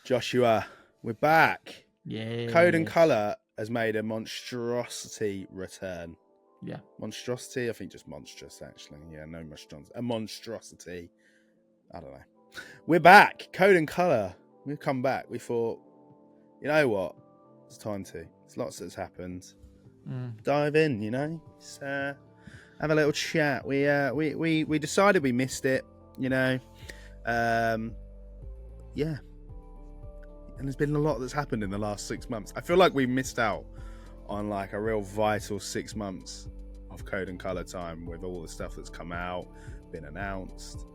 Joshua, we're back. Yeah. Code and Colour has made a monstrosity return. Yeah. Monstrosity? I think just monstrous, actually. Yeah, no much Johnson. A monstrosity. I don't know. We're back. Code and Colour. We've come back. We thought, you know what? It's time to. There's lots that's happened. Dive in, you know? Have a little chat. We decided we missed it, you know? Yeah. And there's been a lot that's happened in the last 6 months. I feel like we missed out on like a real vital 6 months of Code and Colour time with all the stuff that's come out, been announced,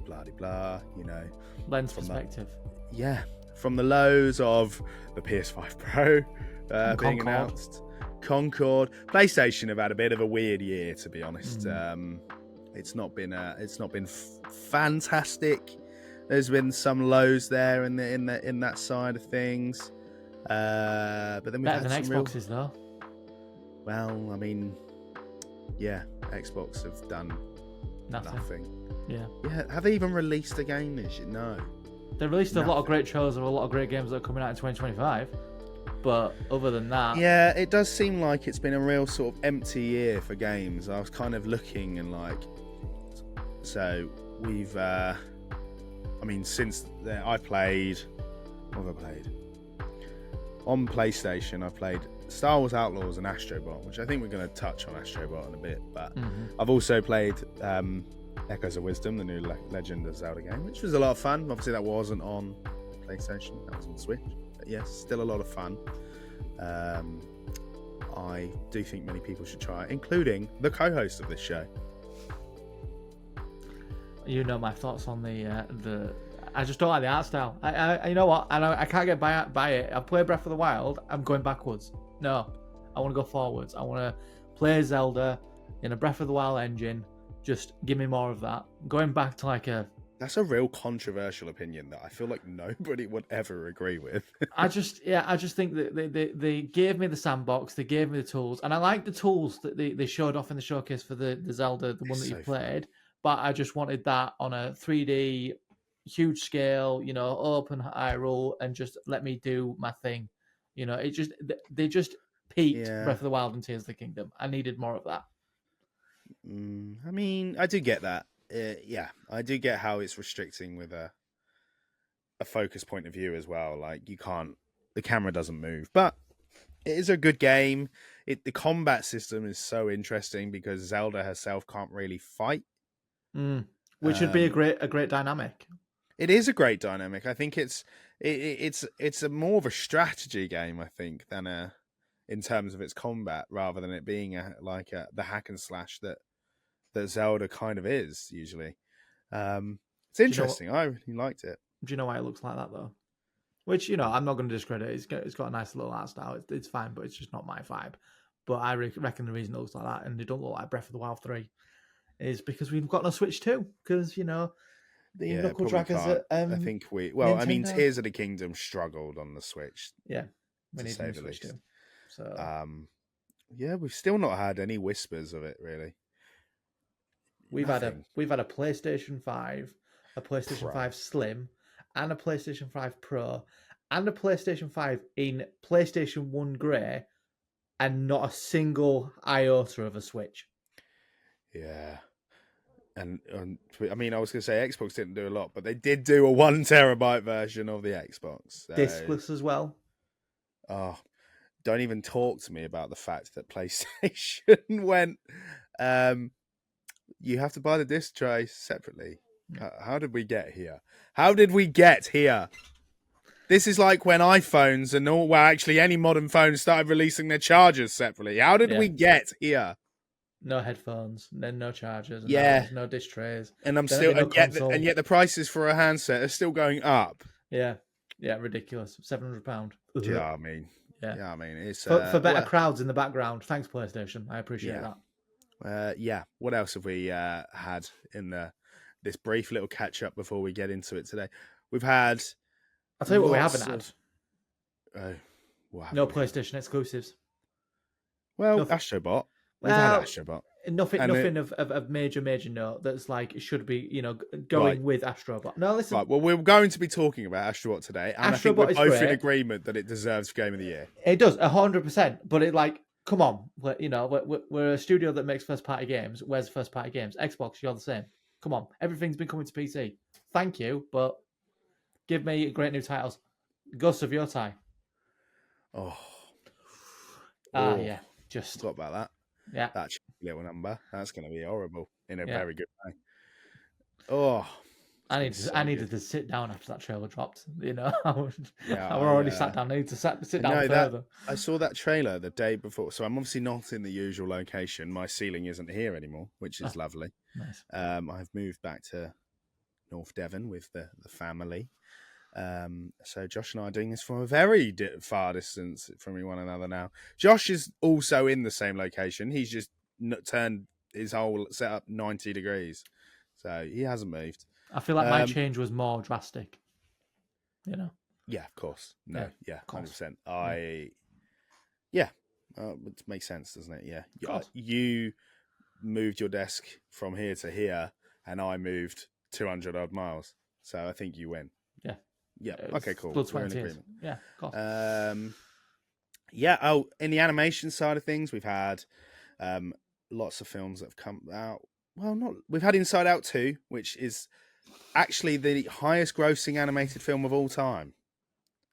blah de blah, you know. Lens perspective. From the lows of the PS5 Pro being announced, Concord, PlayStation have had a bit of a weird year, to be honest. It's not been fantastic. There's been some lows there in that side of things, but then we've better had than some Xboxes though. Well, I mean, yeah, Xbox have done nothing. Yeah. Have they even released a game this year? No. They released a lot of great shows of a lot of great games that are coming out in 2025, but other than that, yeah, it does seem like it's been a real sort of empty year for games. I was kind of looking and like, so we've. I mean, since I played, what have I played? On PlayStation, I played Star Wars Outlaws and Astro Bot, which I think we're going to touch on Astro Bot in a bit. But I've also played Echoes of Wisdom, the new Legend of Zelda game, which was a lot of fun. Obviously, that wasn't on PlayStation, that was on Switch. But yes, still a lot of fun. I do think many people should try it, including the co-host of this show. you know my thoughts on the. I just don't like the art style. I you know what? I can't get by it. I play Breath of the Wild. I'm going backwards. No, I want to go forwards. I want to play Zelda in a Breath of the Wild engine. Just give me more of that. Going back to like a. That's a real controversial opinion that I feel like nobody would ever agree with. I just think that they gave me the sandbox, they gave me the tools, and I like the tools that they showed off in the showcase for the Zelda, the one that you played. But I just wanted that on a 3D, huge scale, you know, open Hyrule, and just let me do my thing. You know, they just peaked Breath of the Wild and Tears of the Kingdom. I needed more of that. I mean, I do get that. I do get how it's restricting with a focus point of view as well. Like the camera doesn't move, but it is a good game. The combat system is so interesting because Zelda herself can't really fight, which would be a great dynamic. It is a great dynamic. I think it's a more of a strategy game, I think, than in terms of its combat, rather than it being the hack and slash that Zelda kind of is usually. It's interesting. I really liked it. Do you know why it looks like that though? Which, you know, I'm not going to discredit. It's got a nice little art style. It's fine, but it's just not my vibe. But I reckon the reason it looks like that, and they don't look like Breath of the Wild 3, is because we've got no Switch 2. Because, you know, the knuckle draggers. I think Nintendo. I mean, Tears of the Kingdom struggled on the Switch. Yeah, we need a Switch 2. So, we've still not had any whispers of it really. We've had a PlayStation 5, a PlayStation 5 Slim, and a PlayStation 5 Pro, and a PlayStation 5 in PlayStation 1 Grey, and not a single iota of a Switch. Yeah. And I mean, I was going to say Xbox didn't do a lot, but they did do a 1 terabyte version of the Xbox. So... discless as well. Oh, don't even talk to me about the fact that PlayStation went... you have to buy the disc tray separately. How did we get here? This is like when iPhones and actually any modern phones started releasing their chargers separately. How did we get here? No headphones, then no chargers, no disc trays, and yet the prices for a handset are still going up. Yeah, ridiculous. £700. Yeah, I mean, it's for better crowds in the background. Thanks, PlayStation. I appreciate that. What else have we had in this brief little catch up before we get into it today? We've had. I'll tell you what we haven't had. No PlayStation exclusives. Well, Astro Bot. We've had Astro Bot. Nothing, And nothing of major note that's like it should be, going with Astro Bot. No, listen. Right, well, we're going to be talking about Astro Bot today, and I think we're both in agreement that it deserves Game of the Year. It does 100%, but it come on, we're a studio that makes first party games. Where's first party games? Xbox, you're the same. Come on, everything's been coming to PC. Thank you, but give me great new titles. Ghost of Your Time. Yeah, just forgot about that. Yeah, that little number. That's going to be horrible in a very good way. Oh, I needed to sit down after that trailer dropped. I already sat down. I need to sit down further. I saw that trailer the day before, so I'm obviously not in the usual location. My ceiling isn't here anymore, which is lovely. Nice. I've moved back to North Devon with the family. So Josh and I are doing this from a very far distance from one another now. Josh is also in the same location. He's just turned his whole setup 90 degrees. So he hasn't moved. I feel like my change was more drastic. Yeah, of course. No, yeah, 100%. It makes sense, doesn't it? Yeah. You moved your desk from here to here, and I moved 200 odd miles. So I think you win. Yeah. Yeah. Okay, cool. We're in agreement. Yeah, of course. In the animation side of things, we've had lots of films that have come out. Well, we've had Inside Out 2, which is actually the highest grossing animated film of all time.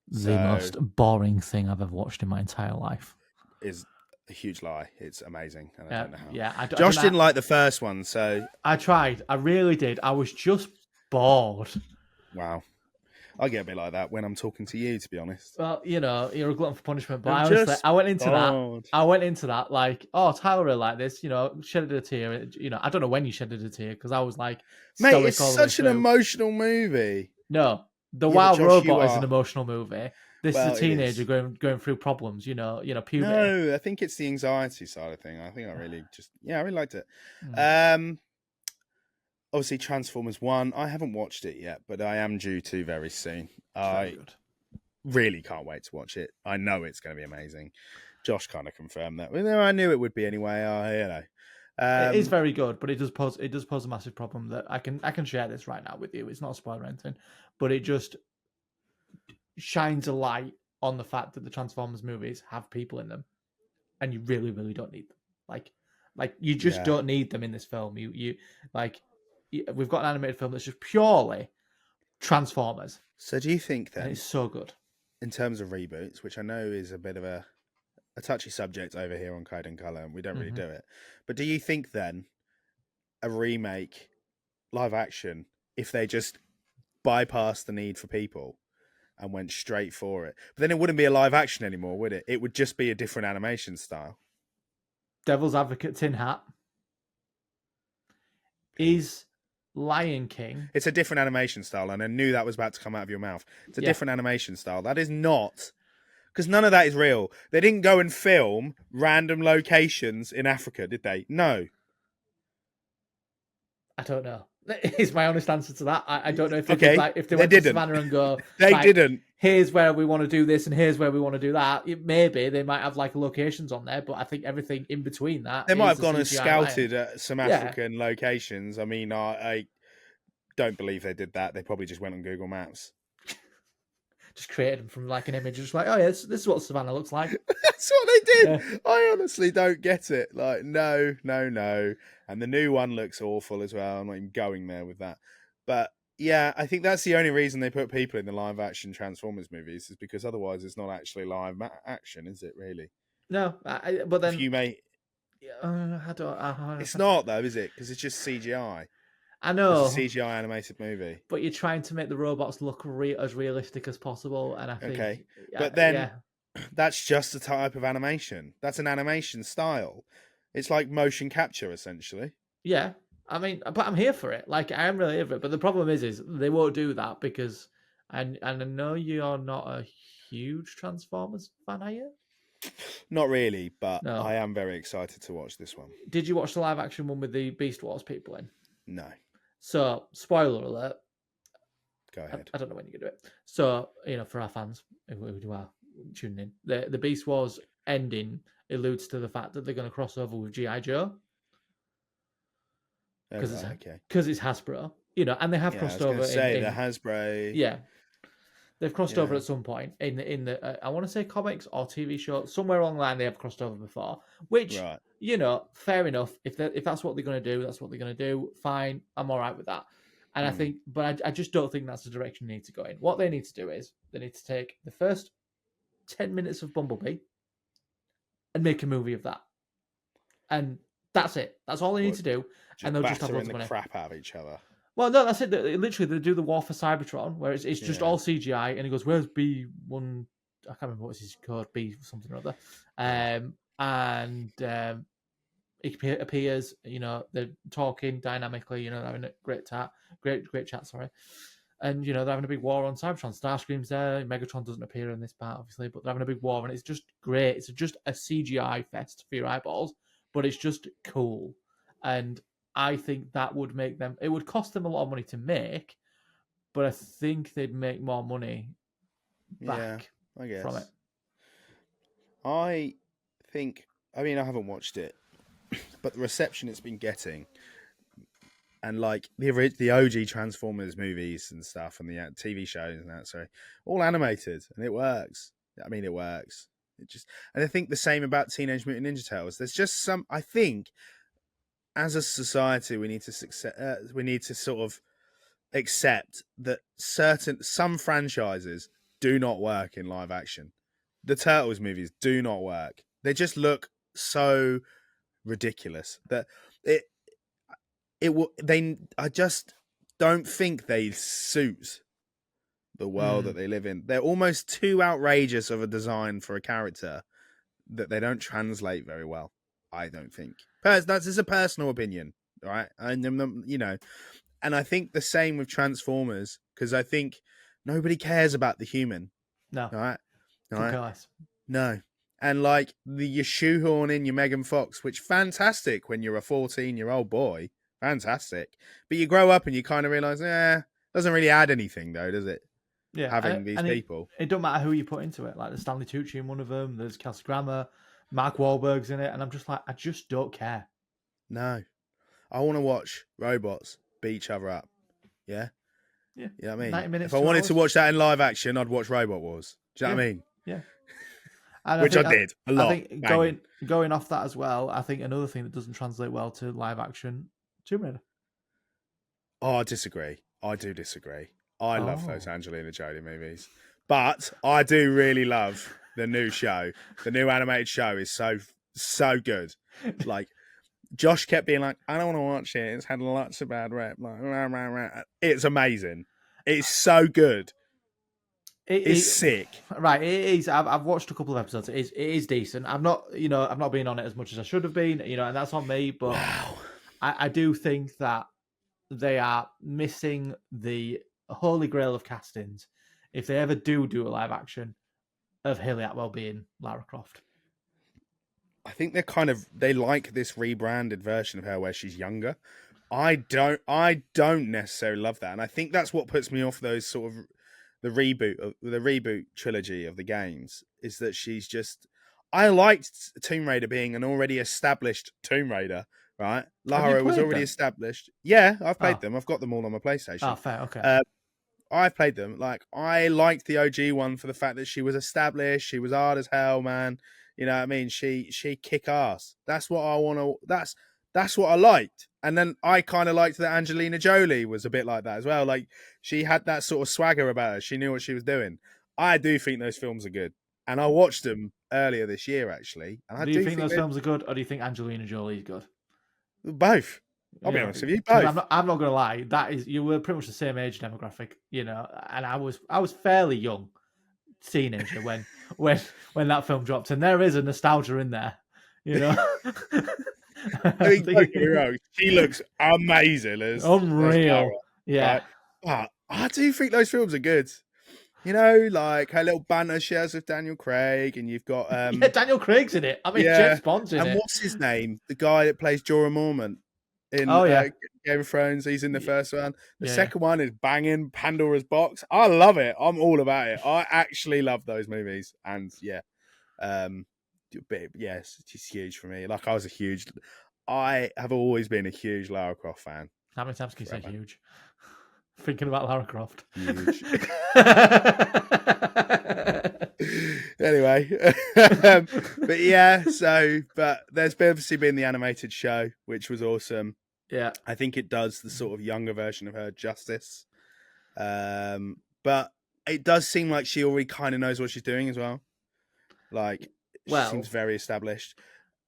The most boring thing I've ever watched in my entire life. Is a huge lie. It's amazing. And I don't know how. Yeah, Josh didn't like the first one, so... I tried. I really did. I was just bored. Wow. I get a bit like that when I'm talking to you, to be honest. Well, you're a glutton for punishment. But honestly, I went into that like, oh, Tyler really like this. Shedded a tear. I don't know when you shedded a tear because I was like, mate, it's such an emotional movie. No, The Wild Robot is an emotional movie. This is a teenager going through problems. Puberty. No, I think it's the anxiety side of thing. I think I really liked it. Obviously, Transformers 1. I haven't watched it yet, but I am due to very soon. I really can't wait to watch it. I know it's going to be amazing. Josh kind of confirmed that. Well, I knew it would be anyway. It is very good, but it does pose a massive problem that I can share this right now with you. It's not a spoiler or anything, but it just shines a light on the fact that the Transformers movies have people in them, and you really, really don't need them. Like you just don't need them in this film. We've got an animated film that's just purely Transformers. So do you think then? And it's so good. In terms of reboots, which I know is a bit of a touchy subject over here on Code and Colour, and we don't really do it. But do you think then a remake, live action, if they just bypassed the need for people and went straight for it, but then it wouldn't be a live action anymore, would it? It would just be a different animation style. Devil's Advocate tin hat. Is Lion King... It's a different animation style, and I knew that was about to come out of your mouth. It's a different animation style. That is not... Because none of that is real. They didn't go and film random locations in Africa, did they? No. I don't know. Is my honest answer to that. I don't know if they went to Savannah and go... They didn't. Here's where we want to do this and here's where we want to do that. Maybe they might have locations on there, but I think everything in between that... They might have gone and scouted at some African locations. I mean, I don't believe they did that. They probably just went on Google Maps. Just created them from an image, just this is what Savannah looks like. That's what they did. Yeah. I honestly don't get it. No. And the new one looks awful as well. I'm not even going there with that. But yeah, I think that's the only reason they put people in the live action Transformers movies is because otherwise it's not actually live action, is it really? No, but then... If you may... It's not though, is it? Because it's just CGI. I know. It's a CGI animated movie. But you're trying to make the robots look as realistic as possible. And I think... Okay. But then that's just a type of animation. That's an animation style. It's like motion capture, essentially. Yeah. I mean, but I'm here for it. I am really here for it. But the problem is they won't do that because... And I know you're not a huge Transformers fan, are you? Not really, but I am very excited to watch this one. Did you watch the live action one with the Beast Wars people in? No. So, spoiler alert. Go ahead. I don't know when you can do it. So, for our fans who are tuning in, the Beast Wars ending alludes to the fact that they're going to cross over with G.I. Joe. Oh, right, okay. it's Hasbro, and they have Yeah, I crossed was going to over say the in Hasbro. yeah, they've crossed over Yeah. at some point in the I want to say comics or TV show somewhere along the line. They have crossed over before, which Right. fair enough. If that's what they're going to do, that's what they're going to do. Fine, I'm all right with that. And I think, but I just don't think that's the direction they need to go in. What they need to do is they need to take the first 10 minutes of Bumblebee and make a movie of that, and that's it. That's all they need What, to do, and just they'll just have battering loads of the money. crap out of each other. Well, no, that's it. Literally, they do the War for Cybertron, where it's just Yeah. all CGI, and he goes, "Where's B1?" I can't remember what's his code, B something or other. And he appears. They're talking dynamically. They're having a great chat. Sorry, and they're having a big war on Cybertron. Starscream's there. Megatron doesn't appear in this part, obviously, but they're having a big war, and it's just great. It's just a CGI fest for your eyeballs, but it's just cool, and I think that would make them. It would cost them a lot of money to make, but I think they'd make more money back I guess. from it. I think. I mean, I haven't watched it, but the reception it's been getting, and like the OG Transformers movies and stuff, and the TV shows and that, so all animated, and it works. I mean, it works. And I think the same about Teenage Mutant Ninja Turtles. There's just some. I think as a society, we need to sort of accept that some franchises do not work in live action. The Turtles movies do not work. They just look so ridiculous that I just don't think they suit the world that they live in. They're almost too outrageous of a design for a character that they don't translate very well. I don't think. That's just a personal opinion, right? And and I think the same with Transformers, because I think nobody cares about the human. No, right? No, and like you shoehorn in your Megan Fox, which fantastic when you're a 14-year-old boy, fantastic. But you grow up and you kind of realize, doesn't really add anything though, does it? Yeah, having these people. It don't matter who you put into it. Like there's Stanley Tucci in one of them. There's Kelsey Grammer, Mark Wahlberg's in it, and I'm just like, I just don't care. No, I want to watch robots beat each other up. Yeah. Yeah. You know what I mean? 90 minutes. If I wanted to watch that in live action, I'd watch Robot Wars. Do you know what I mean? Yeah. Which I did a lot. I think going off that as well, I think another thing that doesn't translate well to live action, Tomb Raider. Oh, I disagree. I do disagree. I love those Angelina Jolie movies. But I do really love the new show. The new animated show is so good. Like, Josh kept being like, I don't want to watch it. It's had lots of bad rep. Like, rah, rah, rah. It's amazing. It's so good. It's sick. Right, it is. I've watched a couple of episodes. It is decent. I'm not being on it as much as I should have been, and that's on me. But wow. I do think that they are missing the holy grail of castings if they ever do a live action of Hayley Atwell being Lara Croft. I think they like this rebranded version of her where she's younger. I don't necessarily love that, and I think that's what puts me off those sort of the reboot trilogy of the games, is that she's just. I liked Tomb Raider being an already established Tomb Raider, right? Lara was already established. Yeah, I've played them. I've got them all on my PlayStation. Oh, fair, okay. I've played them. Like, I liked the OG one for the fact that she was established. She was hard as hell, man. You know what I mean? She kick ass. That's what I want to. That's what I liked. And then I kind of liked that Angelina Jolie was a bit like that as well. Like, she had that sort of swagger about her. She knew what she was doing. I do think those films are good. And I watched them earlier this year, actually. And do you think those films are good, or do you think Angelina Jolie is good? Both. I'll be honest with you, both. I'm not going to lie. You were pretty much the same age demographic, and I was fairly young, teenager when that film dropped, and there is a nostalgia in there, I mean, don't get me wrong, she looks amazing as unreal. Yeah, but I do think those films are good. Like her little banter she has with Daniel Craig, and you've got Daniel Craig's in it. I mean, James Bond's in it. And what's his name? The guy that plays Jorah Mormont in Game of Thrones. He's in the first one. The second one is banging Pandora's Box. I love it. I'm all about it. I actually love those movies, and it's just huge for me. Like, I have always been a huge Lara Croft fan. How many times can you say Forever. huge? Thinking about Lara Croft. Huge. Anyway, but yeah, but there's obviously been the animated show, which was awesome. Yeah, I think it does the sort of younger version of her justice. But it does seem like she already kind of knows what she's doing as well. Like, she seems very established.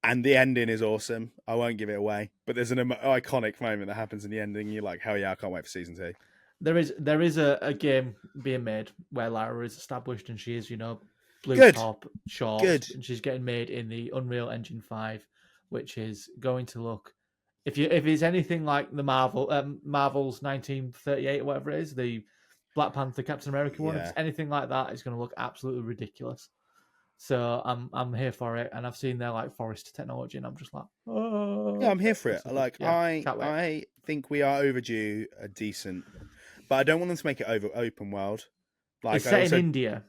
And the ending is awesome. I won't give it away. But there's an iconic moment that happens in the ending. You're like, hell yeah, I can't wait for season 2. There is a game being made where Lara is established and she is, blue Good. top, short, Good. and she's getting made in the Unreal Engine 5, which is going to look, if it's anything like the Marvel's 1938 or whatever it is, the Black Panther Captain America one, if it's anything like that, it's going to look absolutely ridiculous. So I'm here for it, and I've seen their like forest technology, and I'm just like, oh. Yeah, I'm here for it. Like, yeah, I think we are overdue a decent, but I don't want them to make it open world. Like, it's set in India.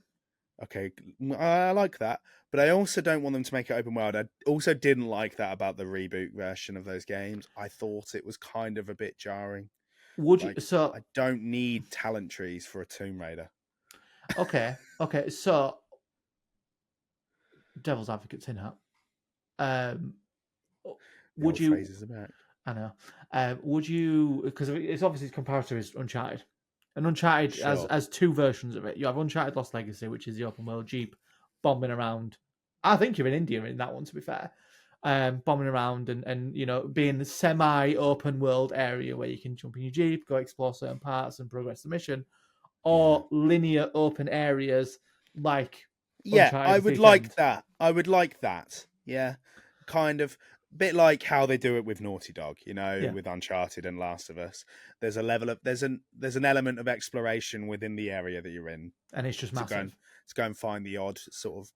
Okay, I like that, but I also don't want them to make it open world. I also didn't like that about the reboot version of those games. I thought it was kind of a bit jarring. Would you? So I don't need talent trees for a Tomb Raider. Okay. So, devil's advocate's in hat. Would you? Phrases are back. I know. Would you? Because it's obviously comparator is Uncharted, and Uncharted has two versions of it. You have Uncharted Lost Legacy, which is the open world Jeep bombing around. I think you're in India in that one, to be fair. Bombing around and being the semi-open world area where you can jump in your Jeep, go explore certain parts and progress the mission, or linear open areas like Uncharted I would like that. Yeah, kind of bit like how they do it with Naughty Dog, with Uncharted and Last of Us. There's a level of there's an element of exploration within the area that you're in, and it's just massive. To go and find the odd sort of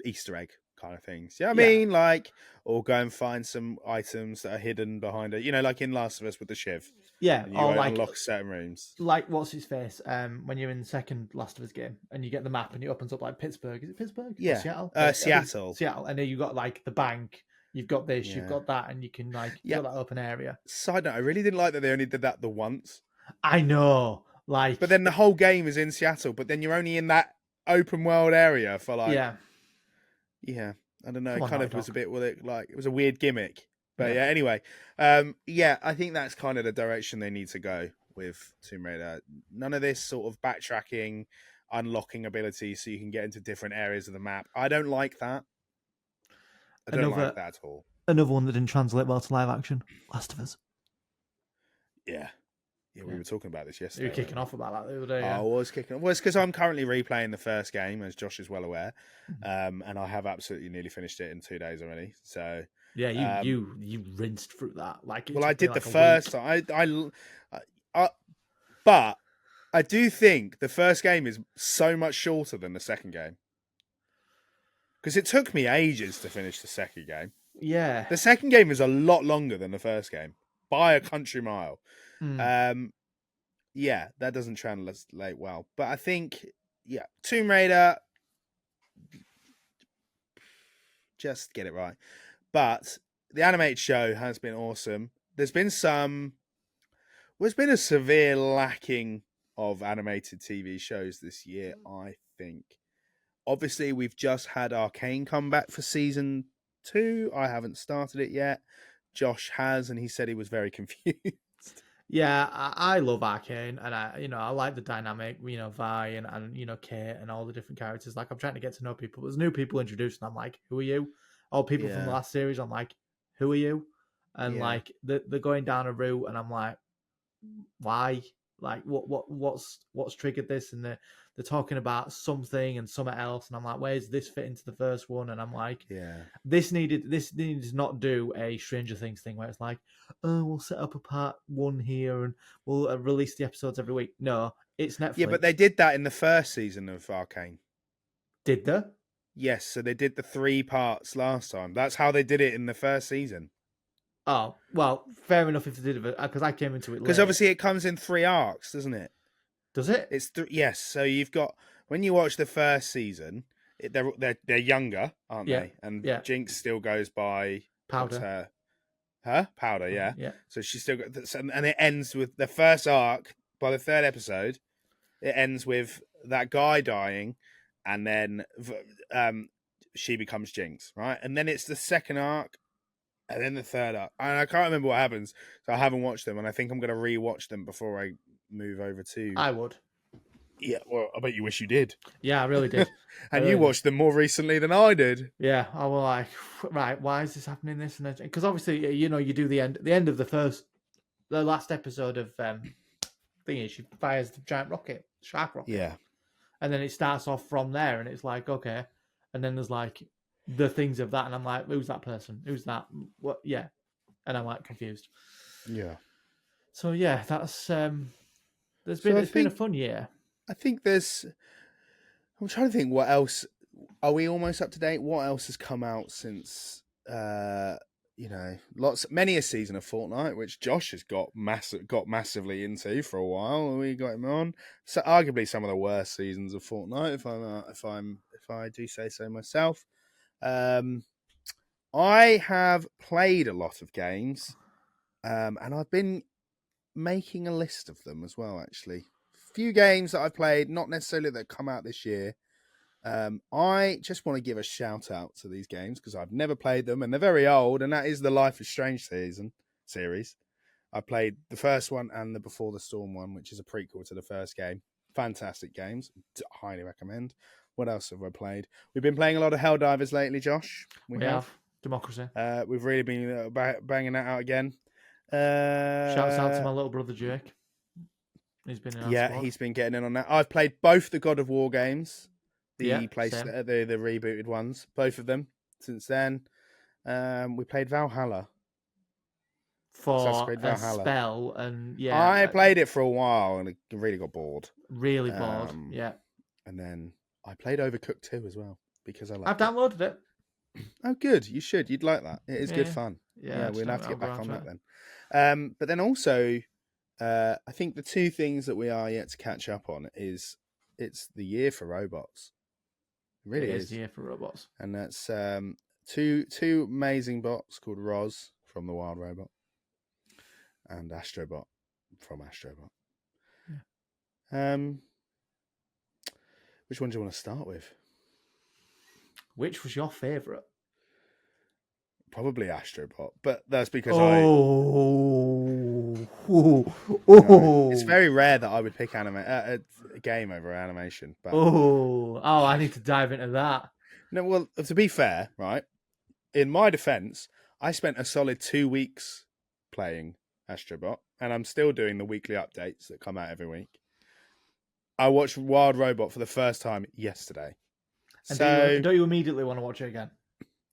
Easter egg kind of things. I mean, like, or go and find some items that are hidden behind it. Like in Last of Us with the shiv. Yeah, and you unlock certain rooms. Like what's his face? When you're in the second Last of Us game and you get the map and it opens up like Pittsburgh. Is it Pittsburgh? Yeah, Seattle. Seattle. And then you got like the bank. You've got this. You've got that, and you can you've got that open area. Side note: I really didn't like that they only did that the once. I know, but then the whole game is in Seattle. But then you're only in that open world area for Yeah, I don't know. It kind of was a bit it was a weird gimmick. But anyway. I think that's kind of the direction they need to go with Tomb Raider. None of this sort of backtracking, unlocking abilities so you can get into different areas of the map. I don't like that. I don't like that at all. Another one that didn't translate well to live action, Last of Us. Yeah, we were talking about this yesterday. You were kicking off about that the other day. I was kicking off. Well, it's because I'm currently replaying the first game, as Josh is well aware, and I have absolutely nearly finished it in 2 days already. So yeah, you rinsed through that. I did the first time. But I do think the first game is so much shorter than the second game. Because it took me ages to finish the second game. Yeah. The second game is a lot longer than the first game by a country mile. That doesn't translate well. But I think, Tomb Raider, just get it right. But the animated show has been awesome. There's been a severe lacking of animated TV shows this year, I think. Obviously, we've just had Arcane come back for season 2. I haven't started it yet. Josh has, and he said he was very confused. Yeah, I love Arcane, and I like the dynamic, Vi and Kate and all the different characters. Like, I'm trying to get to know people. There's new people introduced, and I'm like, who are you? All people from the last series, I'm like, who are you? And like, they're going down a route, and I'm like, why? Like, what's triggered this? And they're talking about something and something else, and I'm like, where's this fit into the first one? And I'm like, this needs not do a Stranger Things thing where it's like, oh, we'll set up a part 1 here and we'll release the episodes every week. No, it's Netflix. Yeah, but they did that in the first season of Arcane. Did they? Yes, so they did the 3 parts last time. That's how they did it in the first season. Oh, well, fair enough if they did it, because I came into it because obviously it comes in 3 arcs, doesn't it? Does it? It's yes. So you've got, when you watch the first season, they're younger, aren't they? And Jinx still goes by Powder. Her Powder, yeah. Yeah. So she's still got this, and it ends with the first arc. By the third episode, it ends with that guy dying, and then she becomes Jinx, right? And then it's the second arc, and then the third arc. And I can't remember what happens, so I haven't watched them, and I think I'm going to re-watch them before I move over to. I would. Yeah, well, I bet you wish you did. Yeah, I really did. And you watched them more recently than I did. Yeah, I was like, right, why is this happening? This and because obviously, you do the end of the last episode of thingy. She fires the giant rocket, shark rocket. Yeah, and then it starts off from there, and it's like okay, and then there's like the things of that, and I'm like, who's that person? Who's that? What? Yeah, and I'm like confused. Yeah. So yeah, that's it's been a fun year. I think I'm trying to think what else. Are we almost up to date? What else has come out since many a season of Fortnite, which Josh has got massively into for a while. We got him on. So arguably some of the worst seasons of Fortnite, if I do say so myself. I have played a lot of games, and I've been making a list of them as well, actually. Few games that I've played, not necessarily that come out this year. I just want to give a shout out to these games because I've never played them and they're very old, and that is the Life is Strange series. I played the first one and the Before the Storm one, which is a prequel to the first game. Fantastic games. Highly recommend. What else have I played? We've been playing a lot of Helldivers lately, Josh. We have. Democracy. We've really been banging that out again. Shouts out to my little brother Jake. He's been in our squad. He's been getting in on that. I've played both the God of War games, the rebooted ones, both of them since then. We played Valhalla for a spell, and I played it for a while and I really got bored. Really bored, yeah. And then I played Overcooked 2 as well because I've downloaded it. Oh, good! You should. You'd like that. It is good fun. Yeah, we'll have to get back on that then. But then also, I think the two things that we are yet to catch up on is it's the year for robots. It really is the year for robots, and that's two amazing bots called Roz from the Wild Robot and Astro Bot from Astro Bot. Yeah. Which one do you want to start with? Which was your favourite? Probably Astro Bot, but that's because it's very rare that I would pick a game over animation. But I need to dive into that. No, well, to be fair, right? In my defense, I spent a solid 2 weeks playing Astro Bot, and I'm still doing the weekly updates that come out every week. I watched Wild Robot for the first time yesterday. And don't you immediately want to watch it again?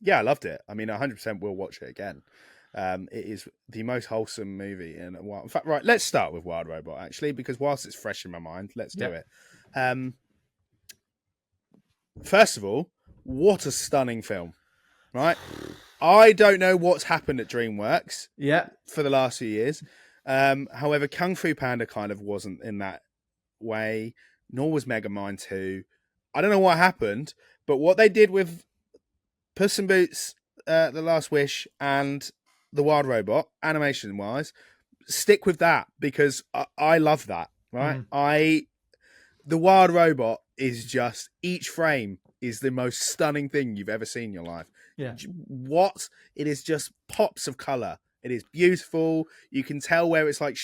Yeah, I loved it. I mean, 100% will watch it again. It is the most wholesome movie in a while. In fact, right, let's start with Wild Robot, actually, because whilst it's fresh in my mind, let's do it. First of all, what a stunning film, right? I don't know what's happened at DreamWorks for the last few years. However, Kung Fu Panda kind of wasn't in that way, nor was Megamind 2. I don't know what happened, but what they did with Puss in Boots, The Last Wish, and The Wild Robot, animation-wise, stick with that because I love that, right? The Wild Robot is just, each frame is the most stunning thing you've ever seen in your life. Yeah. It is just pops of colour. It is beautiful. You can tell where it's like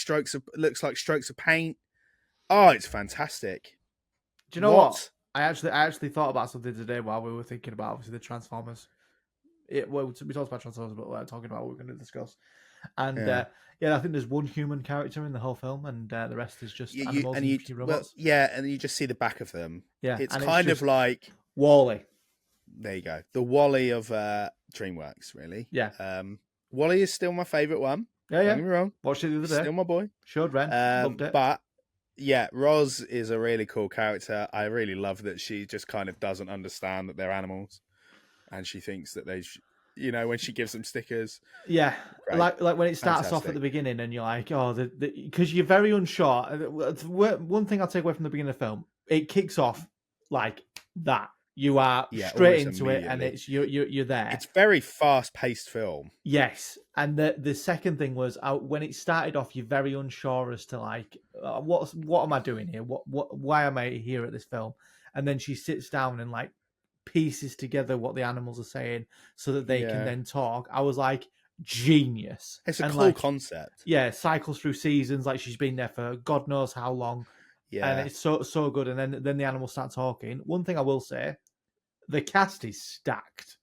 looks like strokes of paint. Oh, it's fantastic. Do you know what? I actually thought about something today while we were thinking about obviously the Transformers. We talked about Transformers, but we're talking about what we're going to discuss. And I think there's one human character in the whole film, and the rest is just animals and robots. Well, and you just see the back of them. Yeah, it's kind of like WALL-E. There you go, the WALL-E of DreamWorks, really. Yeah. WALL-E is still my favourite one. Yeah, Don't get me wrong. Watched it the other day. Still my boy. Showed Ren. Loved it. But yeah, Roz is a really cool character. I really love that she just kind of doesn't understand that they're animals, and she thinks that they, when she gives them stickers. Yeah, great. like when it starts off at the beginning, and you're like, because you're very unsure. One thing I'll take away from the beginning of the film, it kicks off like that. you are straight almost into it, and immediately. it's you're there. It's very fast-paced film. Yes, and the second thing was when it started off, you're very unsure as to like what am I doing here? Why am I here at this film? And then she sits down and like pieces together what the animals are saying so that they can then talk. I was like, genius. It's a and cool like, concept. Yeah, cycles through seasons, like she's been there for God knows how long. Yeah. And it's so good. And then the animals start talking. One thing I will say, the cast is stacked.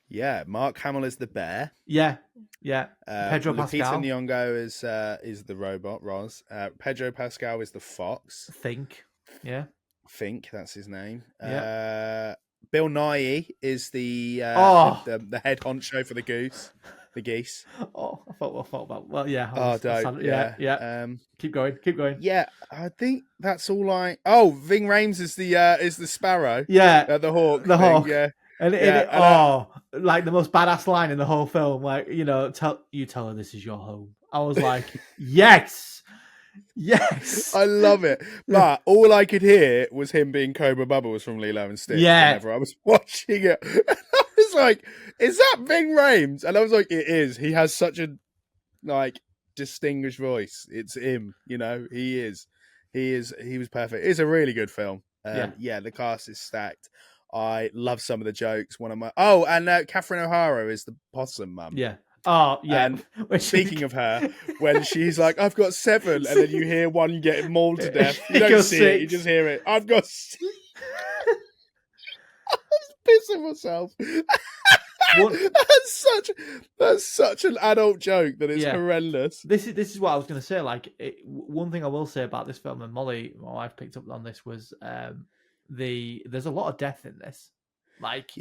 Yeah, Mark Hamill is the bear. Yeah. Lupita Pedro Pascal. Nyong'o is the robot, Roz. Pedro Pascal is the fox. Fink, that's his name. Yeah. Bill Nighy is the head honcho for the geese. Oh, I thought about. Well, yeah. Yeah. Keep going. Yeah, I think that's all I. Oh, Ving Rhames is the sparrow. Yeah, the hawk. The hawk. Yeah. Like the most badass line in the whole film. Like, tell her this is your home. I was like, yes. I love it. But all I could hear was him being Cobra Bubbles from Lilo and Stitch whenever I was watching it. And I was like, is that Ving Rhames? And I was like, it is. He has such a like distinguished voice. It's him, he is. He was perfect. It's a really good film. The cast is stacked. I love some of the jokes. And Catherine O'Hara is the possum mum. Yeah. Oh, yeah. And speaking of her, when she's like, I've got 7, and then you hear one get mauled to death. You don't see 6. it, you just hear it. I've got 6. I was pissing myself. That's such an adult joke that it's horrendous. This is what I was going to say. Like, one thing I will say about this film, and Molly, my wife, picked up on this, was there's a lot of death in this. Like,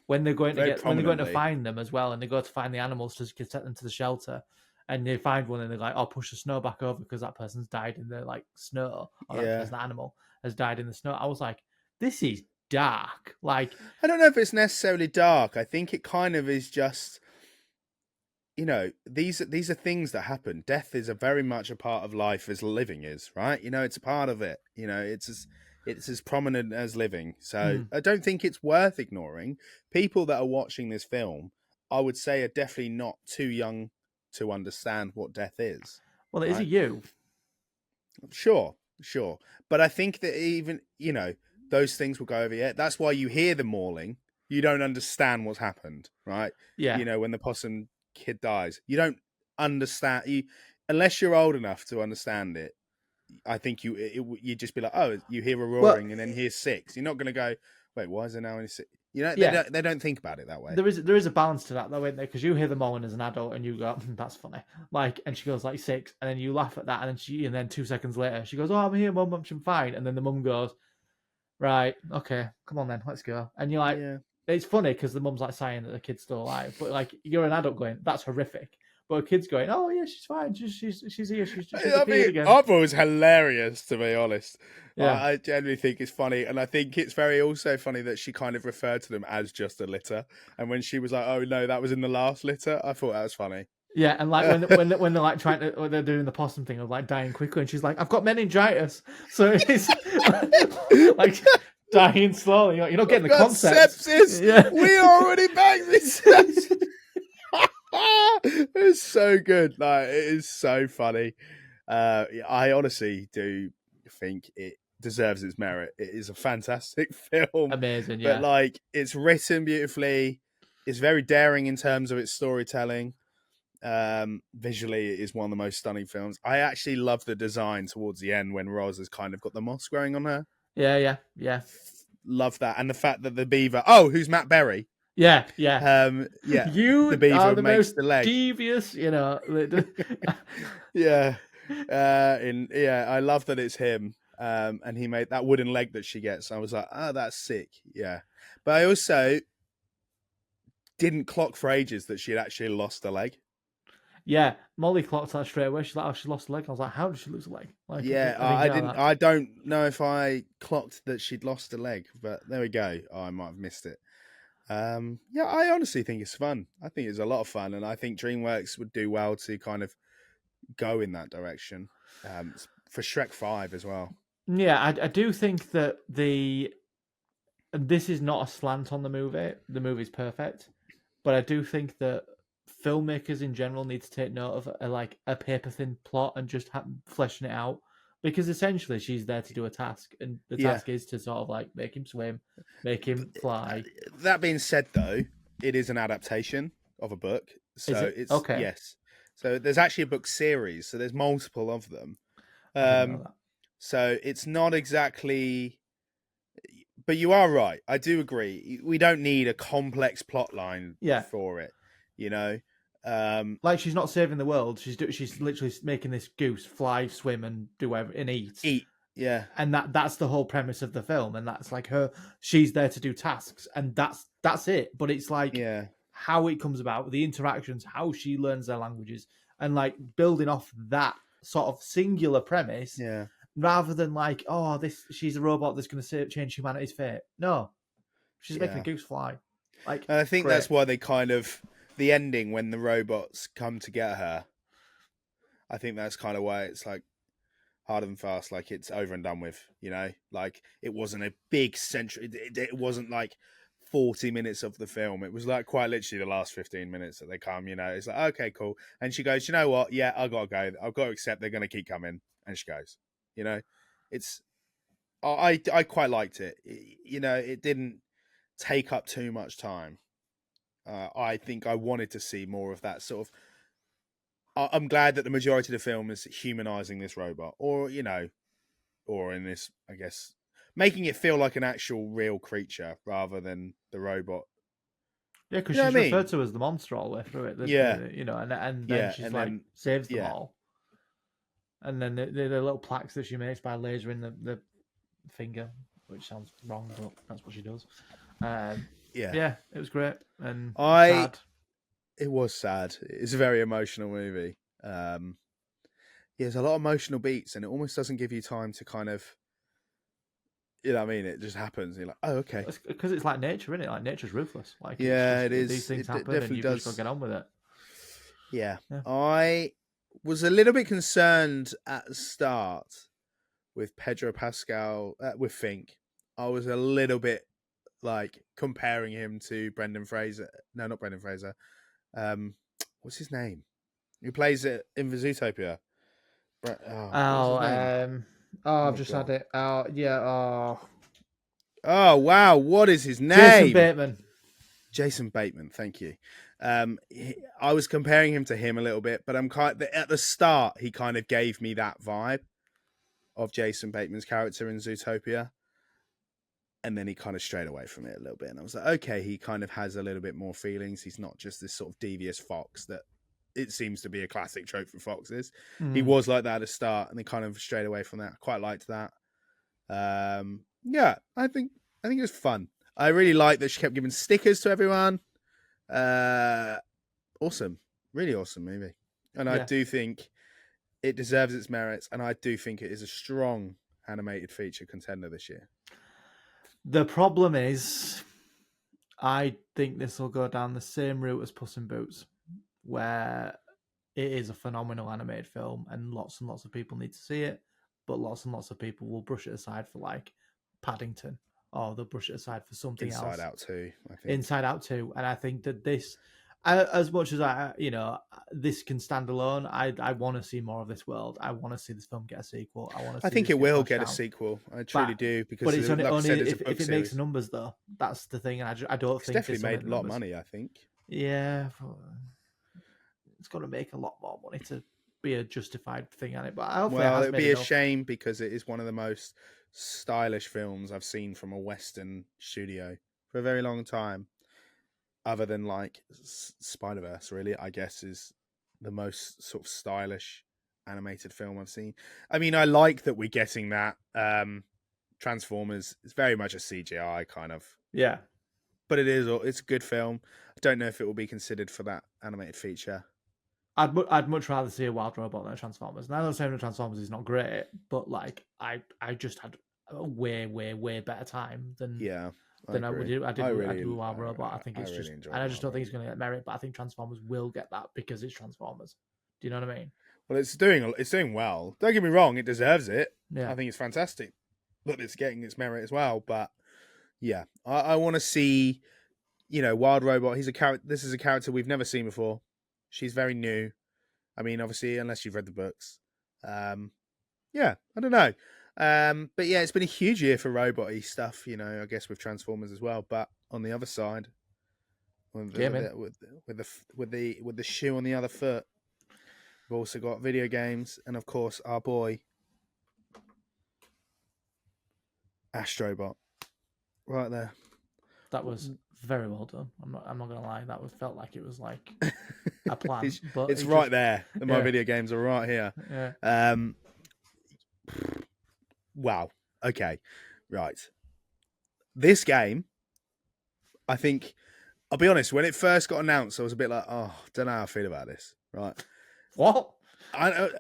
when they're going to find them as well, and they go to find the animals to get them to the shelter, and they find one, and they're like, "Oh, push the snow back over because that person's died in the like snow, or that animal has died in the snow." I was like, "This is dark." Like, I don't know if it's necessarily dark. I think it kind of is just, these are things that happen. Death is very much a part of life as living is, right? It's a part of it. It's as prominent as living. So I don't think it's worth ignoring. People that are watching this film, I would say, are definitely not too young to understand what death is. Well, it is a you. Sure. But I think that even, those things will go over your head. That's why you hear the mauling. You don't understand what's happened, right? Yeah. When the possum kid dies. You don't understand. Unless you're old enough to understand it, I think you just be like, oh, you hear a roaring and then hear 6. You're not going to go, wait, why is there now only 6? They don't think about it that way. There is a balance to that though, isn't there? Because you hear them all as an adult and you go, that's funny. Like, and she goes like 6, and then you laugh at that, and then 2 seconds later she goes, oh, I'm here, mum, I'm fine, and then the mum goes, right, okay, come on then, let's go. And you're like, it's funny because the mum's like saying that the kid's still alive, but like you're an adult going, that's horrific. But a kid's going, oh yeah, she's fine. She's here. She's appeared again. I thought it was hilarious, to be honest. Yeah. I genuinely think it's funny, and I think it's very also funny that she kind of referred to them as just a litter. And when she was like, "Oh no, that was in the last litter," I thought that was funny. Yeah, and like when they're like they're doing the possum thing of like dying quickly, and she's like, "I've got meningitis," so it's like dying slowly. You're not getting the concept. Sepsis. Yeah. We already bagged this. It's so good. Like, it is so funny. I honestly do think it deserves its merit. It is a fantastic film. Amazing, yeah. But like, it's written beautifully. It's very daring in terms of its storytelling. Visually, it is one of the most stunning films. I actually love the design towards the end when Roz has kind of got the moss growing on her. Yeah. Love that. And the fact that the beaver, who's Matt Berry? Yeah. You the beaver are the makes most the leg. Devious, Yeah. I love that it's him. And he made that wooden leg that she gets. I was like, oh, that's sick. Yeah. But I also didn't clock for ages that she had actually lost a leg. Yeah, Molly clocked that straight away. She's like, "Oh, she lost a leg." I was like, "How did she lose a leg?" Like, I didn't. I don't know if I clocked that she'd lost a leg, but there we go. I might have missed it. I honestly think it's fun. I think it's a lot of fun, and I think DreamWorks would do well to kind of go in that direction for Shrek 5 as well. Yeah, I do think that the and this is not a slant on the movie. The movie's perfect, but I do think that filmmakers in general need to take note of a paper thin plot and just fleshing it out. Because essentially, she's there to do a task, and the Yeah. task is to sort of like make him swim, make him fly. That being said, though, it is an adaptation of a book, so it's okay. Yes. So there's actually a book series, so there's multiple of them. I didn't know that. So it's not exactly, but you are right. I do agree. We don't need a complex plot line for it, you know. Like she's not saving the world. She's literally making this goose fly, swim, and do whatever and eat. Yeah. And that's the whole premise of the film, and that's like her. She's there to do tasks, and that's it. But it's like how it comes about, the interactions, how she learns their languages, and like building off that sort of singular premise. Yeah. Rather than like, oh, she's a robot that's going to change humanity's fate. No, she's making a goose fly. Like, and I think that's why they kind of the ending when the robots come to get her. I think that's kind of why it's like hard and fast, like it's over and done with. You know, like it wasn't a big central. It wasn't like 40 minutes of the film. It was like quite literally the last 15 minutes that they come. You know, it's like okay, cool. And she goes, you know what? Yeah, I gotta go. I've got to accept they're gonna keep coming. And she goes. You know, I quite liked it. You know, it didn't take up too much time. I think I wanted to see more of that sort of. I'm glad that the majority of the film is humanizing this robot, or you know, or in this, I guess, making it feel like an actual real creature rather than the robot. Yeah, because she's referred to as the monster all the way through it. You know, and then she's like saves them all. And then the little plaques that she makes by lasering the finger, which sounds wrong, but that's what she does. Yeah, it was great and sad. It was sad. It's a very emotional movie. There's a lot of emotional beats, and it almost doesn't give you time to kind of, you know what I mean? It just happens. You're like, oh, okay. Because it's like nature, isn't it? Like nature's ruthless. Like it is. These things happen, and you just got to get on with it. Yeah. I was a little bit concerned at the start with Pedro Pascal, with Fink. I was a little bit like comparing him to Brendan Fraser. No, not Brendan Fraser. What's his name? Who plays it in Zootopia? I've just had it. Oh, wow. What is his name? Jason Bateman. Thank you. I was comparing him to him a little bit, but at the start, he kind of gave me that vibe of Jason Bateman's character in Zootopia. And then he kind of strayed away from it a little bit. And I was like, okay, he kind of has a little bit more feelings. He's not just this sort of devious fox that it seems to be a classic trope for foxes. He was like that at the start and then kind of strayed away from that. I quite liked that. I think it was fun. I really liked that she kept giving stickers to everyone. Awesome. Really awesome movie. And I do think it deserves its merits. And I do think it is a strong animated feature contender this year. The problem is, I think this will go down the same route as Puss in Boots, where it is a phenomenal animated film and lots of people need to see it, but lots and lots of people will brush it aside for like Paddington, or they'll brush it aside for something else. Inside Out 2, I think. Inside Out 2. And I think that this, as much as this can stand alone, I want to see more of this world. I want to see this film get a sequel. I think it will get a sequel. I truly do, because it's only if it makes numbers, though. That's the thing. And I don't think it's definitely made a lot of money. I think. Yeah, it's got to make a lot more money to be a justified thing on it. But it would be a shame, because it is one of the most stylish films I've seen from a Western studio for a very long time. Other than like Spider-Verse, really, I guess, is the most sort of stylish animated film I've seen. I mean, I like that we're getting that. Transformers is very much a CGI kind of. Yeah. But it's a good film. I don't know if it will be considered for that animated feature. I'd much rather see a wild robot than a Transformers. Now, I'm not saying that Transformers is not great, but like I just had a way better time than I would do. I do a wild robot. I think it's just, and I just don't think it's going to get merit. But I think Transformers will get that because it's Transformers. Do you know what I mean? Well, it's doing well. Don't get me wrong; it deserves it. Yeah. I think it's fantastic that it's getting its merit as well. But Yeah, I want to see, Wild Robot. He's a character. This is a character we've never seen before. She's very new. I mean, obviously, unless you've read the books. Yeah, I don't know. But yeah, it's been a huge year for robot-y stuff. I guess with Transformers as well. But on the other side, with Gaming. with the shoe on the other foot, we've also got video games, and of course, our boy Astro Bot, right there. That was very well done. I'm not gonna lie. That felt like it was like a plan. But it's right there. My video games are right here. Yeah. Wow. Okay. Right. This game, I think, I'll be honest, when it first got announced, I was a bit like, oh, don't know how I feel about this. Right. What? I'm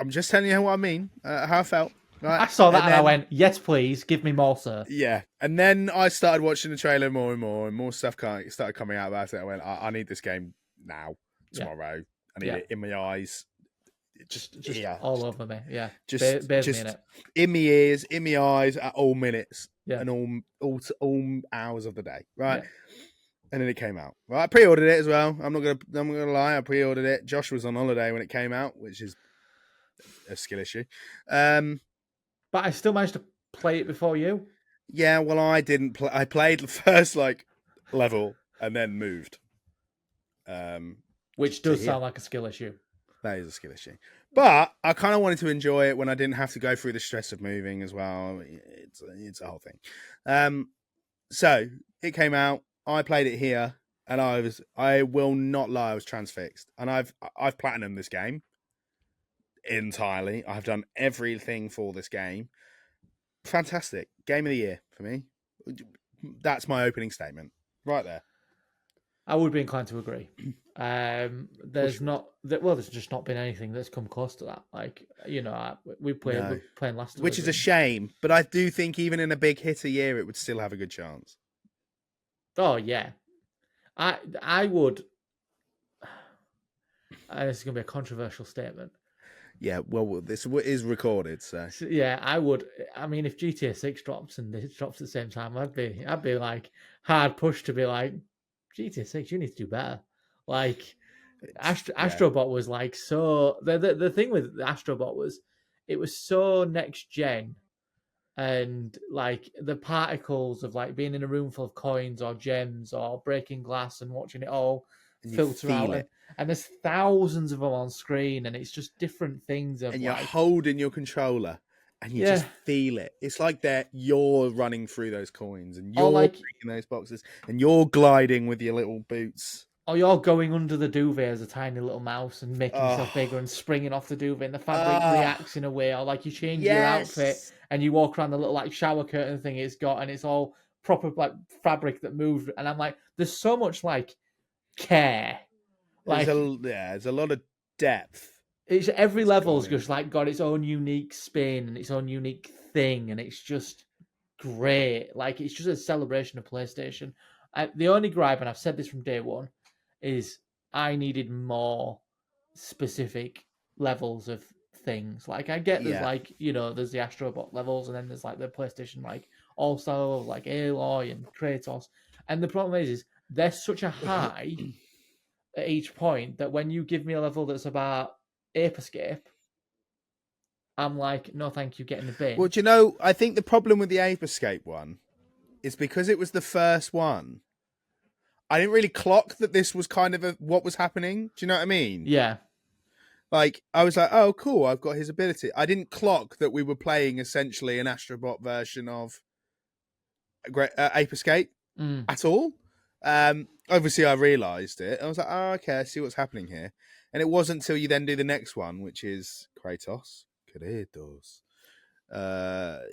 just telling you what I mean, how I felt. Right? I saw that and I went, yes, please, give me more, sir. Yeah. And then I started watching the trailer more and more stuff started coming out about it. I went, I need this game now, tomorrow. I need it in my eyes. Just all over me. Yeah. Just me in it. In my ears, in my eyes at all minutes. Yeah. And all hours of the day. Right. Yeah. And then it came out. Right. I pre-ordered it as well. I'm not gonna lie, I pre-ordered it. Josh was on holiday when it came out, which is a skill issue. But I still managed to play it before you. Yeah, well, I didn't play. I played the first level and then moved. Which does sound like a skill issue. That is a skill issue. But I kind of wanted to enjoy it when I didn't have to go through the stress of moving as well. It's a whole thing. So it came out. I played it here, and I will not lie, I was transfixed. And I've platinumed this game entirely. I've done everything for this game. Fantastic. Game of the year for me. That's my opening statement. Right there. I would be inclined to agree. There's just not been anything that's come close to that. We're playing last, which is a shame. But I do think even in a big hitter year, it would still have a good chance. Oh yeah, I would. And this is going to be a controversial statement. Yeah, well, this is recorded, so yeah, I would. I mean, if GTA 6 drops and it drops at the same time, I'd be like hard pushed to be like, GTA 6, you need to do better. Like, Astro Bot was like so. The thing with Astro Bot was, it was so next gen, and like the particles of like being in a room full of coins or gems or breaking glass and watching it all filter out. And there's thousands of them on screen, and it's just different things. And you're holding your controller, and you just feel it. It's like you're running through those coins, and you're breaking those boxes, and you're gliding with your little boots. Or you're going under the duvet as a tiny little mouse and making yourself bigger and springing off the duvet, and the fabric reacts in a way. Or like you change your outfit and you walk around the little like shower curtain thing it's got, and it's all proper like fabric that moves. And I'm like, there's so much like care. Like, there's a lot of depth. It's every level's just like got its own unique spin and its own unique thing, and it's just great. Like, it's just a celebration of PlayStation. The only gripe, and I've said this from day one, is I needed more specific levels of things. Like, I get there's like, there's the Astro Bot levels, and then there's like the PlayStation like All-Star levels, like Aloy and Kratos. And the problem is they're such a high at each point that when you give me a level that's about Ape Escape, I'm like, no, thank you, get in the bin. Well, I think the problem with the Ape Escape one is because it was the first one. I didn't really clock that this was kind of what was happening. Do you know what I mean? Yeah. Like, I was like, oh, cool, I've got his ability. I didn't clock that we were playing essentially an Astro Bot version of Ape Escape at all. Obviously, I realised it. I was like, oh, okay, I see what's happening here. And it wasn't until you then do the next one, which is Kratos.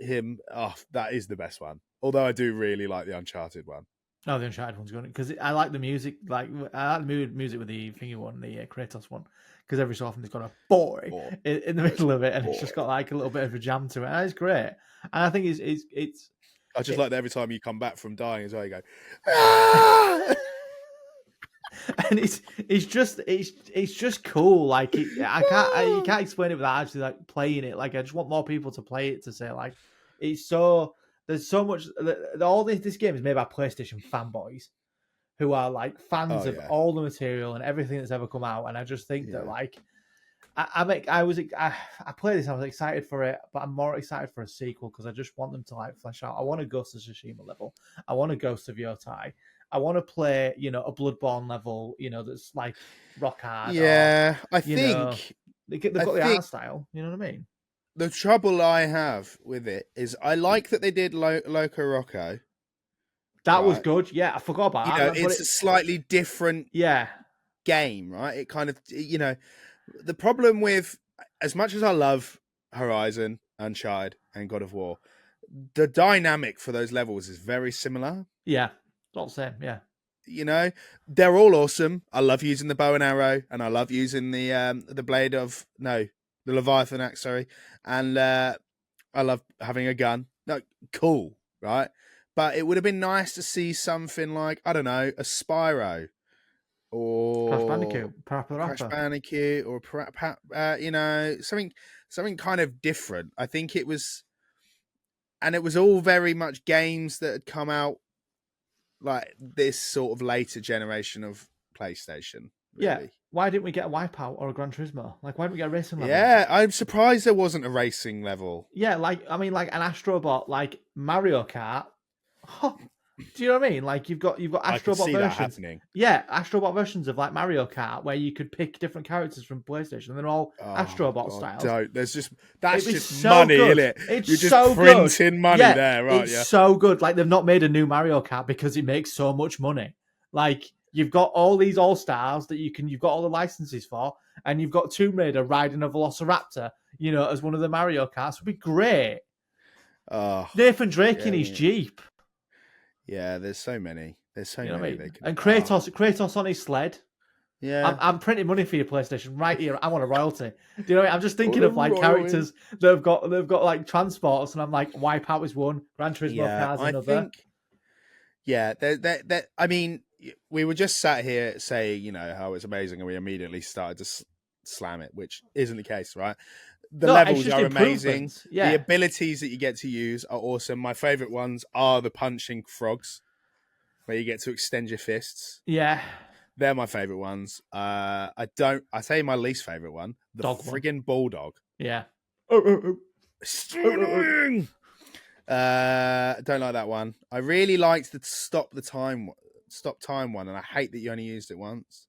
Him. Oh, that is the best one. Although I do really like the Uncharted one. Oh, the Uncharted one's good because I like the music. Like, I like the music with the thingy one, the Kratos one, because every so often it's got a boy in the middle of it, and it's just got like a little bit of a jam to it, and it's great. And I think it's. I just like that every time you come back from dying as well, you go, ah! And it's just cool. Like, you can't explain it without actually like playing it. Like, I just want more people to play it to say like, it's so there's so much. All this game is made by PlayStation fanboys who are like fans of all the material and everything that's ever come out. And I just think that like I played this. I was excited for it, but I'm more excited for a sequel because I just want them to like flesh out. I want a Ghost of Tsushima level. I want a Ghost of Yotai. I want to play, you know, a Bloodborne level, you know, that's like rock hard. Yeah, or, I think they've got the art style. You know what I mean? The trouble I have with it is I like that they did Loco Roco. That was good. Yeah, I forgot about that. It's a slightly different game, right? It kind of, the problem with, as much as I love Horizon, Uncharted, and God of War, the dynamic for those levels is very similar. Yeah, not the same. Yeah. They're all awesome. I love using the bow and arrow, and I love using the Leviathan axe, sorry. And I love having a gun. No, cool, right? But it would have been nice to see something like, I don't know, a Spyro or Crash Bandicoot or something kind of different. I think it was all very much games that had come out like this sort of later generation of PlayStation. Really. Yeah. Why didn't we get a Wipeout or a Gran Turismo? Like, why didn't we get a racing level? Yeah, I'm surprised there wasn't a racing level. Yeah, like an Astro Bot, like Mario Kart. Do you know what I mean? Like you've got Astro Bot versions. Yeah, Astro Bot versions of like Mario Kart where you could pick different characters from PlayStation and they're all Astro Bot styles. That's just so money, isn't it? It's You're just so printing good. money there, right? It's so good. Like they've not made a new Mario Kart because it makes so much money. Like you've got all these All-Stars that you've got all the licenses for, and you've got Tomb Raider riding a Velociraptor, as one of the Mario Karts. Would be great. Nathan Drake in his Jeep. Yeah, there's so many. There's so many. And Kratos on his sled. Yeah, I'm printing money for your PlayStation right here. I want a royalty. Do you know what I mean? I'm just thinking of like characters that have got like transports, and I'm like, Wipeout is one, Gran Turismo cars another. I mean, we were just sat here saying, how it's amazing, and we immediately started to slam it, which isn't the case, right? The levels are amazing. Yeah. The abilities that you get to use are awesome. My favorite ones are the punching frogs, where you get to extend your fists. Yeah. They're my favorite ones. I say my least favorite one, the friggin' bulldog. Yeah. Stunning! Don't like that one. I really liked the stop time one, and I hate that you only used it once.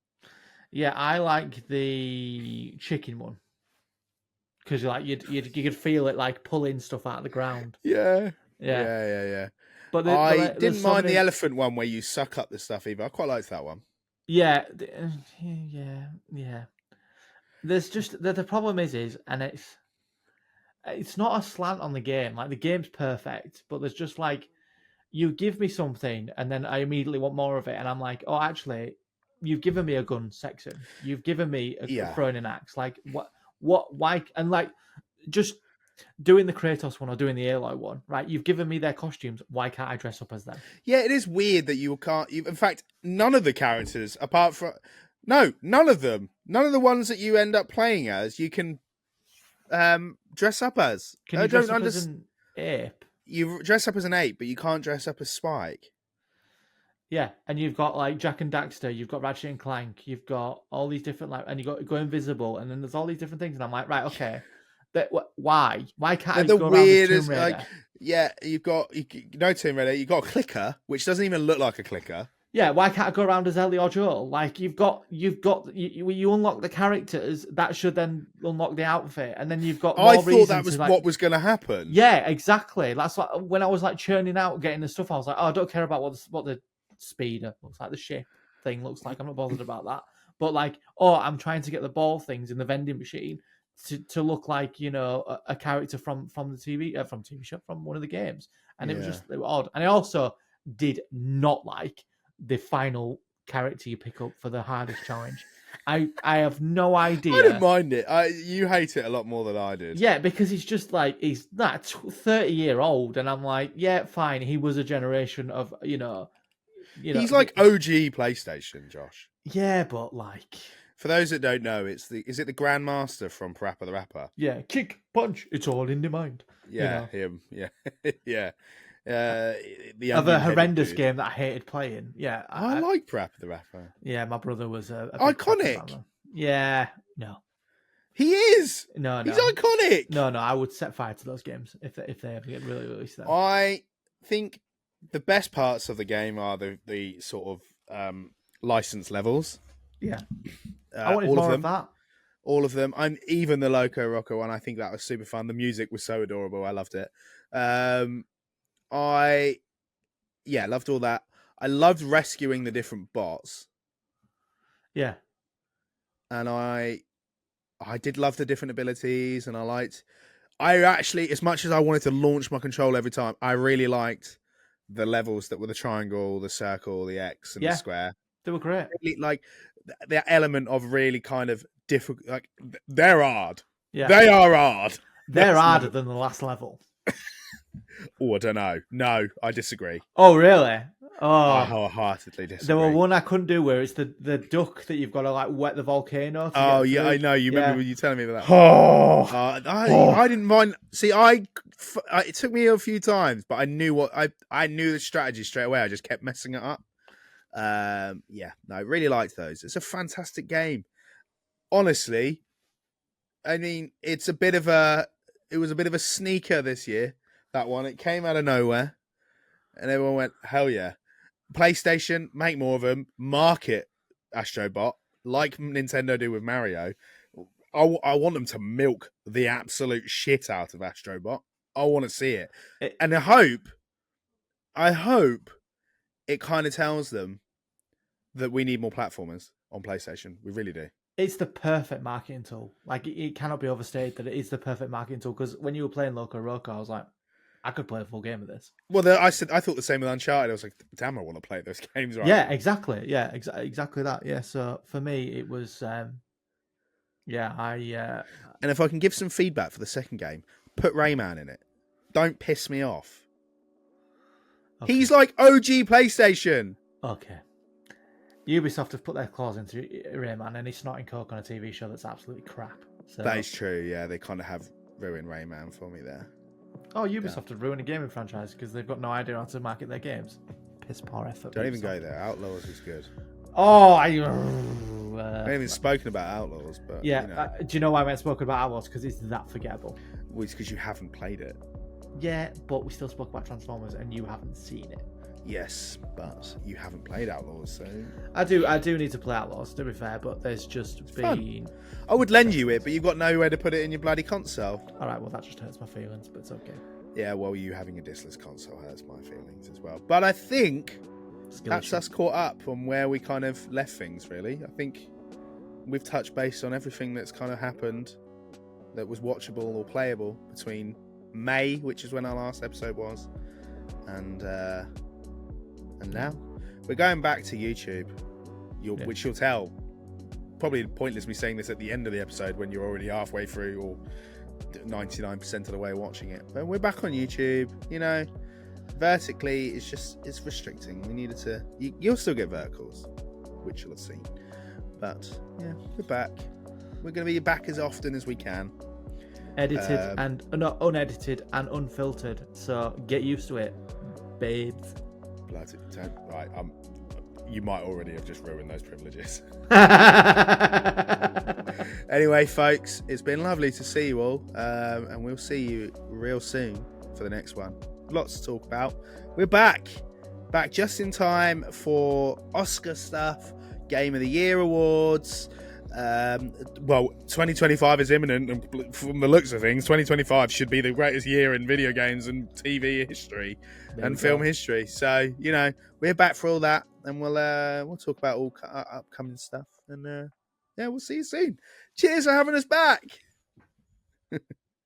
Yeah, I like the chicken one. Because you could feel it like pulling stuff out of the ground. Yeah. But I didn't mind the elephant one where you suck up the stuff either. I quite liked that one. Yeah. There's just the problem is, and it's not a slant on the game. Like the game's perfect, but there's just like you give me something, and then I immediately want more of it, and I'm like, oh, actually, you've given me a gun section. You've given me a throwing an axe. Like what? Why? And like, just doing the Kratos one or doing the Aloy one, right? You've given me their costumes. Why can't I dress up as them? Yeah, it is weird that you can't. In fact, none of the characters, none of them, none of the ones that you end up playing as, you can dress up as. Can you dress up as an ape? You dress up as an ape, but you can't dress up as Spike. Yeah, and you've got like Jak and Daxter, you've got Ratchet and Clank, you've got all these different and you got Go Invisible, and then there's all these different things, and I'm like, right, okay, why can't I go around as Tomb Raider? You've got Tomb Raider, you've got a clicker, which doesn't even look like a clicker. Yeah, why can't I go around as Ellie or Joel? Like you unlock the characters, that should then unlock the outfit, and then you've got. I thought that was what was going to happen. Yeah, exactly. That's like when I was like churning out, getting the stuff. I was like, oh, I don't care about what the speeder looks like, the ship thing looks like. I'm not bothered about that. But like, I'm trying to get the ball things in the vending machine to look like a character from the TV show, from one of the games, and it was they were odd. And I also did not like the final character you pick up for the hardest challenge. I have no idea. I didn't mind it. You hate it a lot more than I did. Yeah, because he's just like he's that 30-year-old, and I'm like, yeah, fine. He was a generation of he's like OG PlayStation, Josh. Yeah, but like for those that don't know, is it the Grandmaster from Parappa the Rapper? Yeah, kick, punch, it's all in the mind. Yeah, him. Yeah, yeah. the of a onion-headed horrendous dude. game that I hated playing. Yeah, I like Parappa the Rapper. Yeah, my brother was a big Iconic. fan. Yeah, no, He is. no, He's no, iconic. no. I would set fire to those games if they ever get really released. Them. I think the best parts of the game are the sort of license levels. Yeah, I wanted all more of of that. All of them. And even the Loco Roco one, I think that was super fun. The music was so adorable. I loved it. I loved all that. I loved rescuing the different bots. Yeah. And I did love the different abilities, and I actually, as much as I wanted to launch my control every time, I really liked the levels that were the triangle, the circle, the X, and the square. They were great. Really, like the element of really kind of difficult. Like they're hard. Yeah, they are hard. They're harder than the last level. Oh, I don't know. No, I disagree. Oh, really? Oh, I wholeheartedly disagree. There were one I couldn't do where it's the duck that you've got to like wet the volcano. Oh yeah, I know. You remember you telling me about that? I didn't mind. See, it took me a few times, but I knew I knew the strategy straight away. I just kept messing it up. I really liked those. It's a fantastic game. Honestly, I mean, it was a bit of a sneaker this year. That one, it came out of nowhere, and everyone went, "Hell yeah!" PlayStation, make more of them. Market Astro Bot like Nintendo do with Mario. I want them to milk the absolute shit out of Astro Bot. I want to see it, and I hope it kind of tells them that we need more platformers on PlayStation. We really do. It's the perfect marketing tool. Like, it cannot be overstated that it is the perfect marketing tool. Because when you were playing Loco Roco, I was like, I could play a full game of this. Well, I thought the same with Uncharted. I was like, damn, I want to play those games right Yeah, now. exactly. Yeah, exactly that. Yeah, so for me, it was, And if I can give some feedback for the second game, put Rayman in it. Don't piss me off. Okay. He's like OG PlayStation. Okay. Ubisoft have put their claws into Rayman, and it's not in coke on a TV show that's absolutely crap. So... That is true, yeah. They kind of have ruined Rayman for me there. Oh, Ubisoft have ruined a gaming franchise because they've got no idea how to market their games. Piss poor effort. Don't even go there. Outlaws is good. Oh, I haven't even spoken about Outlaws, but yeah. You know. Do you know why I haven't spoken about Outlaws? Because it's that forgettable. Well, it's because you haven't played it. Yeah, but we still spoke about Transformers, and you haven't seen it. Yes, but you haven't played Outlaws, so I do need to play Outlaws, to be fair, but there's just been fun. I would lend you it, but you've got nowhere to put it in your bloody console. Alright, well that just hurts my feelings, but it's okay. Yeah, well, you having a discless console hurts my feelings as well. But I think that's us caught up on where we kind of left things, really. I think we've touched base on everything that's kind of happened that was watchable or playable between May, which is when our last episode was, and now we're going back to YouTube, which you'll tell. Probably pointless me saying this at the end of the episode when you're already halfway through or 99% of the way watching it. But we're back on YouTube. You know, vertically, it's restricting. We needed to. You'll still get verticals, which you'll have seen. But yeah, we're back. We're going to be back as often as we can. Edited and not unedited and unfiltered. So get used to it, babes. Right, you might already have just ruined those privileges. Anyway, folks, it's been lovely to see you all, and we'll see you real soon for the next one. Lots to talk about. We're back just in time for Oscar stuff, Game of the Year awards. 2025 is imminent, and from the looks of things, 2025 should be the greatest year in video games and TV history and film history. So, you know, we're back for all that, and we'll talk about all upcoming stuff. And we'll see you soon. Cheers for having us back.